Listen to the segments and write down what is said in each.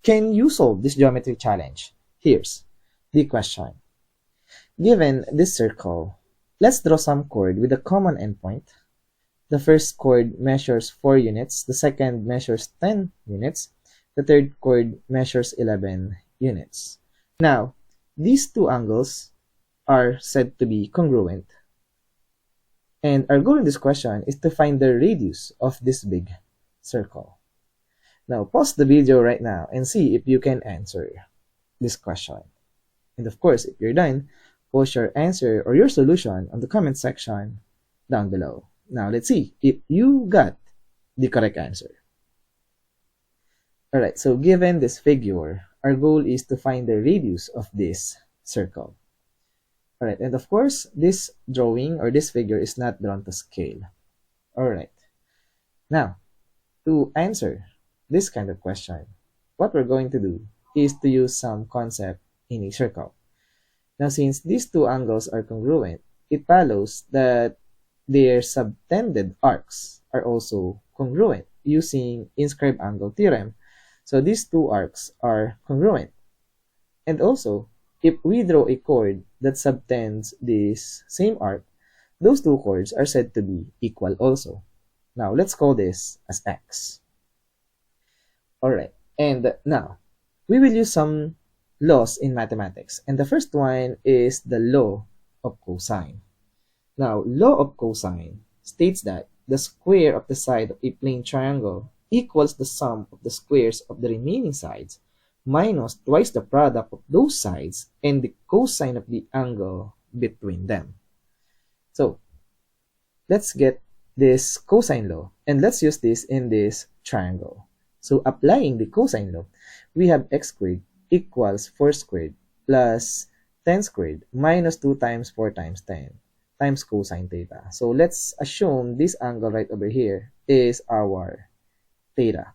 can you solve this geometry challenge? Here's the question. Given this circle, let's draw some chord with a common endpoint. The first chord measures 4 units, the second measures 10 units, the third chord measures 11 units. Now, these two angles are said to be congruent. And our goal in this question is to find the radius of this big circle. Now, pause the video right now and see if you can answer this question. And of course, if you're done, post your answer or your solution on the comment section down below. Now, let's see if you got the correct answer. Alright, so given this figure, our goal is to find the radius of this circle. Alright, and of course, this drawing or this figure is not drawn to scale. Alright, now, to answer this kind of question, what we're going to do is to use some concept in a circle. Now, since these two angles are congruent, it follows that their subtended arcs are also congruent using inscribed angle theorem. So these two arcs are congruent. And also, if we draw a chord that subtends this same arc, those two chords are said to be equal also. Now, let's call this as x. Alright, and now, we will use some laws in mathematics. And the first one is the law of cosine. Now, law of cosine states that the square of the side of a plane triangle equals the sum of the squares of the remaining sides minus twice the product of those sides and the cosine of the angle between them. So, let's get this cosine law and let's use this in this triangle. So, applying the cosine law, we have x squared equals 4 squared plus 10 squared minus 2 times 4 times 10 times cosine theta. So let's assume this angle right over here is our theta.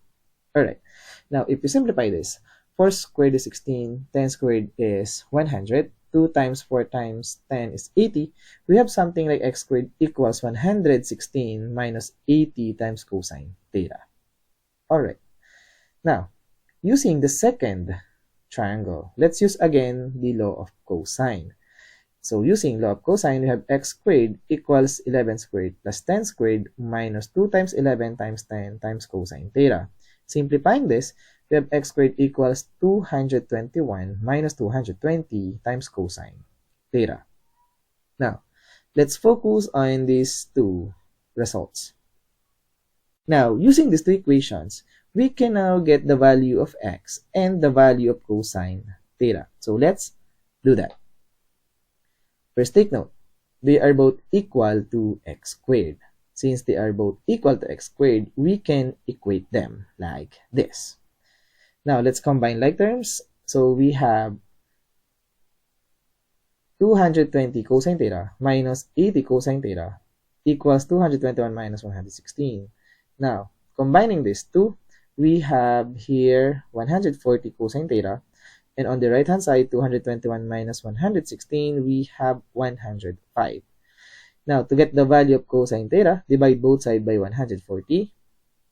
Alright, now if you simplify this, 4 squared is 16, 10 squared is 100, 2 times 4 times 10 is 80. We have something like x squared equals 116 minus 80 times cosine theta. Alright, now using the second triangle, let's use again the law of cosine. So using law of cosine, we have x squared equals 11 squared plus 10 squared minus 2 times 11 times 10 times cosine theta. Simplifying this, we have x squared equals 221 minus 220 times cosine theta. Now, let's focus on these two results. Now, using these two equations, we can now get the value of x and the value of cosine theta. So let's do that. First, take note, they are both equal to x squared. Since they are both equal to x squared, we can equate them like this. Now, let's combine like terms. So we have 220 cosine theta minus 80 cosine theta equals 221 minus 116. Now, combining these two, we have here 140 cosine theta. And on the right-hand side, 221 minus 116, we have 105. Now, to get the value of cosine theta, divide both sides by 140.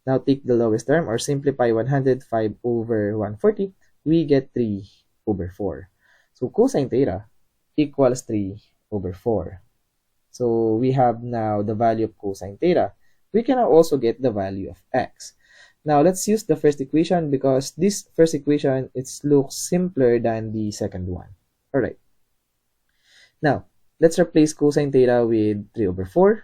Now, take the lowest term or simplify 105 over 140. We get 3 over 4. So, cosine theta equals 3 over 4. So, we have now the value of cosine theta. We can also get the value of x. Now, let's use the first equation because this first equation, it looks simpler than the second one. Alright. Now, let's replace cosine theta with 3 over 4.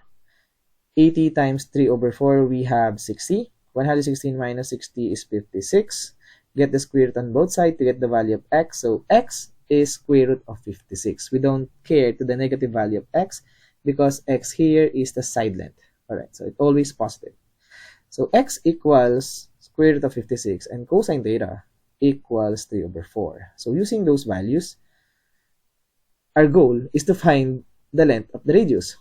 80 times 3 over 4, we have 60. 116 minus 60 is 56. Get the square root on both sides to get the value of x. So, x is square root of 56. We don't care to the negative value of x because x here is the side length. Alright, so it's always positive. So, x equals square root of 56 and cosine theta equals 3 over 4. So, using those values, our goal is to find the length of the radius.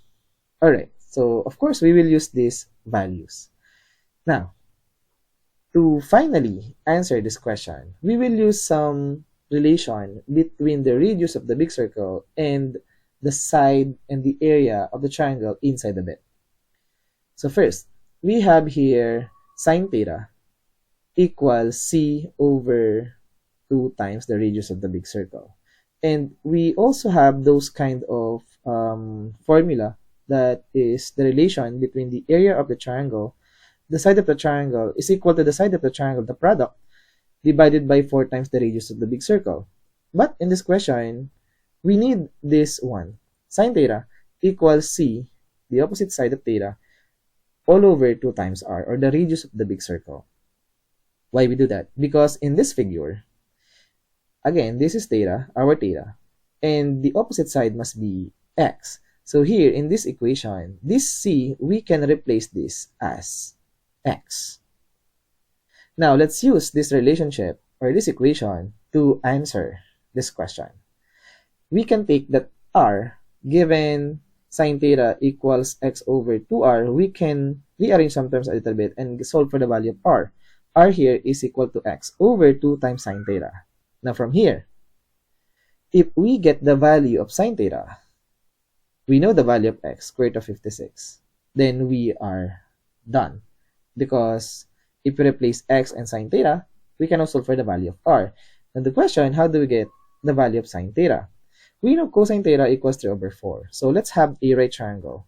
Alright, so of course, we will use these values. Now, to finally answer this question, we will use some relation between the radius of the big circle and the side and the area of the triangle inside of it. So first, we have here sine theta equals c over 2 times the radius of the big circle. And we also have those kind of formula that is the relation between the area of the triangle, the side of the triangle is equal to the side of the triangle, the product, divided by 4 times the radius of the big circle. But in this question, we need this one. Sine theta equals c, the opposite side of theta, all over 2 times r, or the radius of the big circle. Why we do that? Because in this figure, again, this is theta, our theta, and the opposite side must be x. So here, in this equation, this c, we can replace this as x. Now, let's use this relationship, or this equation, to answer this question. We can take that r, given sine theta equals x over 2r, we can rearrange some terms a little bit and solve for the value of r. R here is equal to x over 2 times sine theta. Now from here, if we get the value of sine theta, we know the value of x, square root of 56. Then we are done. Because if we replace x and sine theta, we can also solve for the value of r. And the question, how do we get the value of sine theta? We know cosine theta equals 3 over 4. So let's have a right triangle.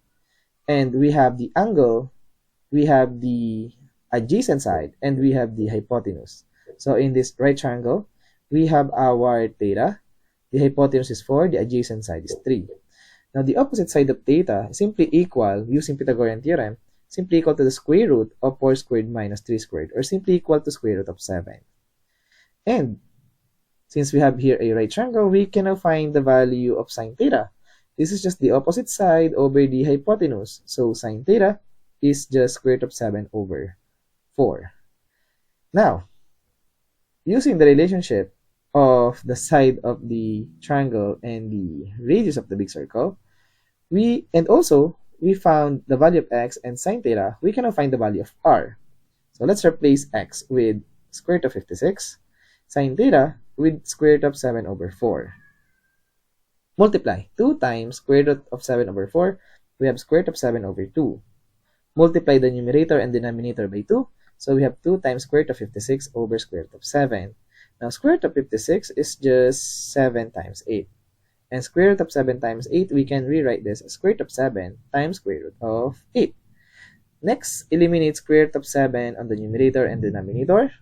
And we have the angle, we have the adjacent side, and we have the hypotenuse. So in this right triangle, we have our theta. The hypotenuse is 4, the adjacent side is 3. Now the opposite side of theta is simply equal, using Pythagorean theorem, simply equal to the square root of 4 squared minus 3 squared, or simply equal to square root of 7. And since we have here a right triangle, we can now find the value of sine theta. This is just the opposite side over the hypotenuse. So sine theta is just square root of 7 over 4. Now, using the relationship of the side of the triangle and the radius of the big circle, we found the value of x and sine theta, we can now find the value of r. So let's replace x with square root of 56, sine theta with square root of 7 over 4. Multiply 2 times square root of 7 over 4, we have square root of 7 over 2. Multiply the numerator and denominator by 2, so we have 2 times square root of 56 over square root of 7. Now square root of 56 is just 7 times 8. And square root of 7 times 8, we can rewrite this as square root of 7 times square root of 8. Next, eliminate square root of 7 on the numerator and denominator.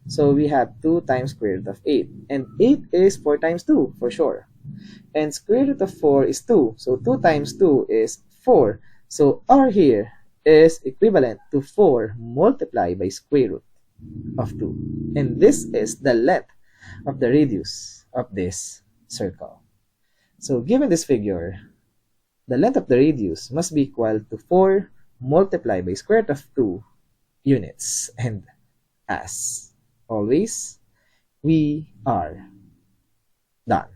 So we have 2 times square root of 8. And 8 is 4 times 2 for sure. And square root of 4 is 2. So 2 times 2 is 4. So r here is equivalent to 4 multiplied by square root of 2. And this is the length of the radius of this circle. So given this figure, the length of the radius must be equal to 4 multiplied by square root of 2 units. And as always, we are done.